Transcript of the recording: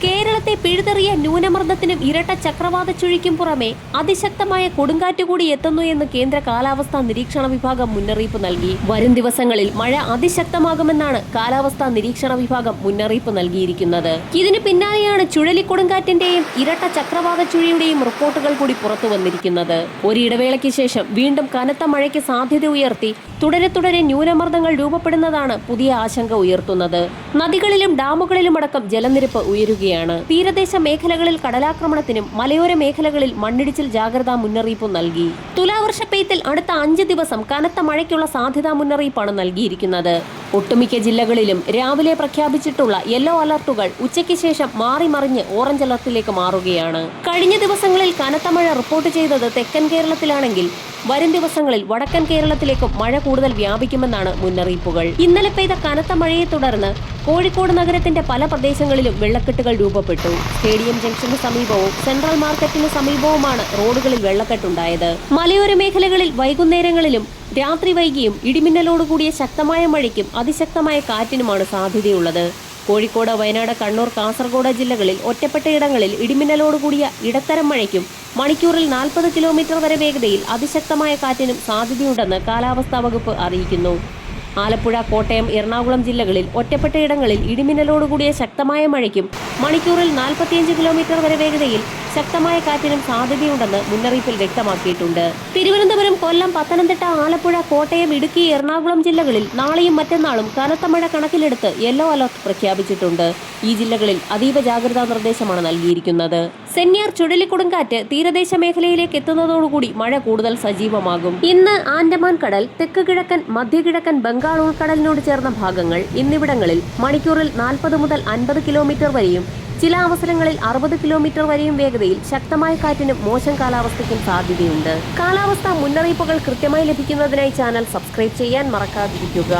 കേരളത്തെ പിഴുതെറിയ ന്യൂനമർദ്ദത്തിനും ഇരട്ട ചക്രവാത ചുഴിക്കും പുറമെ അതിശക്തമായ കൊടുങ്കാറ്റ് കൂടി എത്തുന്നു എന്ന് കേന്ദ്ര കാലാവസ്ഥാ നിരീക്ഷണ വിഭാഗം മുന്നറിയിപ്പ് നൽകി. വരും ദിവസങ്ങളിൽ മഴ അതിശക്തമാകുമെന്നാണ് കാലാവസ്ഥാ നിരീക്ഷണ വിഭാഗം മുന്നറിയിപ്പ് നൽകിയിരിക്കുന്നത്. ഇതിന് പിന്നാലെയാണ് ചുഴലിക്കൊടുങ്കാറ്റിന്റെയും ഇരട്ട ചക്രവാത ചുഴിയുടെയും റിപ്പോർട്ടുകൾ കൂടി പുറത്തു വന്നിരിക്കുന്നത്. ഒരിടവേളയ്ക്ക് ശേഷം വീണ്ടും കനത്ത മഴയ്ക്ക് സാധ്യത ഉയർത്തി തുടരെ ന്യൂനമർദ്ദങ്ങൾ രൂപപ്പെടുന്നതാണ് പുതിയ ആശങ്ക ഉയർത്തുന്നത്. നദികളിലും ഡാമുകളിലുമടക്കം ജലനിരപ്പ് ഉയരുകയാണ്. തീരദേശ മേഖലകളിൽ കടലാക്രമണത്തിനും മലയോര മേഖലകളിൽ മണ്ണിടിച്ചിൽ ജാഗ്രതാ മുന്നറിയിപ്പും നൽകി. തുലാവർഷ പെയ്ത്തിൽ അടുത്ത 5 ദിവസം കനത്ത മഴയ്ക്കുള്ള സാധ്യതാ മുന്നറിയിപ്പാണ് നൽകിയിരിക്കുന്നത്. ഒട്ടുമിക്ക ജില്ലകളിലും രാവിലെ പ്രഖ്യാപിച്ചിട്ടുള്ള യെല്ലോ അലർട്ടുകൾ ഉച്ചയ്ക്ക് ശേഷം മാറിമറിഞ്ഞ് ഓറഞ്ച് അലർട്ടിലേക്ക് മാറുകയാണ്. കഴിഞ്ഞ ദിവസങ്ങളിൽ കനത്ത മഴ റിപ്പോർട്ട് ചെയ്തത് തെക്കൻ കേരളത്തിലാണെങ്കിൽ വരും ദിവസങ്ങളിൽ വടക്കൻ കേരളത്തിലേക്കും മഴ കൂടുതൽ വ്യാപിക്കുമെന്നാണ് മുന്നറിയിപ്പുകൾ. ഇന്നലെ പെയ്ത കനത്ത മഴയെ തുടർന്ന് കോഴിക്കോട് നഗരത്തിന്റെ പല പ്രദേശങ്ങളിലും വെള്ളക്കെട്ടുകൾ രൂപപ്പെട്ടു. സ്റ്റേഡിയം ജംഗ്ഷന് സമീപവും സെൻട്രൽ മാർക്കറ്റിന് സമീപവുമാണ് റോഡുകളിൽ വെള്ളക്കെട്ടുണ്ടായത്. മലയോര മേഖലകളിൽ വൈകുന്നേരങ്ങളിലും രാത്രി വൈകിയും ഇടിമിന്നലോടുകൂടിയ ശക്തമായ മഴയ്ക്കും അതിശക്തമായ കാറ്റിനുമാണ് സാധ്യതയുള്ളത്. കോഴിക്കോട്, വയനാട്, കണ്ണൂർ, കാസർഗോഡ് ജില്ലകളിൽ ഒറ്റപ്പെട്ടയിടങ്ങളിൽ ഇടിമിന്നലോടുകൂടിയ ഇടത്തരം മഴയ്ക്കും മണിക്കൂറിൽ 40 കിലോമീറ്റർ വരെ വേഗതയിൽ അതിശക്തമായ കാറ്റിനും സാധ്യതയുണ്ടെന്ന് കാലാവസ്ഥാ വകുപ്പ് അറിയിക്കുന്നു. ആലപ്പുഴ, കോട്ടയം, എറണാകുളം ജില്ലകളിൽ ഒറ്റപ്പെട്ടയിടങ്ങളിൽ ഇടിമിന്നലോടുകൂടിയ ശക്തമായ മഴയ്ക്കും മണിക്കൂറിൽ 45 കിലോമീറ്റർ വരെ വേഗതയിൽ ശക്തമായ കാറ്റിനും സാധ്യതയുണ്ടെന്ന് മുന്നറിയിപ്പിൽ വ്യക്തമാക്കിയിട്ടുണ്ട്. തിരുവനന്തപുരം, കൊല്ലം, പത്തനംതിട്ട, ആലപ്പുഴ, കോട്ടയം, ഇടുക്കി, എറണാകുളം ജില്ലകളിൽ നാളെയും മറ്റന്നാളും കനത്ത മഴ കണക്കിലെടുത്ത് യെല്ലോ അലർട്ട് പ്രഖ്യാപിച്ചിട്ടുണ്ട്. ഈ ജില്ലകളിൽ അതീവ ജാഗ്രതാ നിർദ്ദേശമാണ് നൽകിയിരിക്കുന്നത്. സെന്യാർ ചുഴലിക്കൊടുങ്കാറ്റ് തീരദേശ മേഖലയിലേക്ക് എത്തുന്നതോടുകൂടി മഴ കൂടുതൽ സജീവമാകും. ഇന്ന് ആൻഡമാൻ കടൽ, തെക്ക് കിഴക്കൻ, മധ്യകിഴക്കൻ ബംഗാൾ ഉൾക്കടലിനോട് ചേർന്ന ഭാഗങ്ങൾ എന്നിവിടങ്ങളിൽ മണിക്കൂറിൽ 40 മുതൽ 50 കിലോമീറ്റർ വരെയും ചില അവസരങ്ങളിൽ 60 കിലോമീറ്റർ വരെയും വേഗതയിൽ ശക്തമായ കാറ്റിനും മോശം കാലാവസ്ഥയ്ക്കും സാധ്യതയുണ്ട്. കാലാവസ്ഥാ മുന്നറിയിപ്പുകൾ കൃത്യമായി ലഭിക്കുന്നതിനായി ചാനൽ സബ്സ്ക്രൈബ് ചെയ്യാൻ മറക്കാതിരിക്കുക.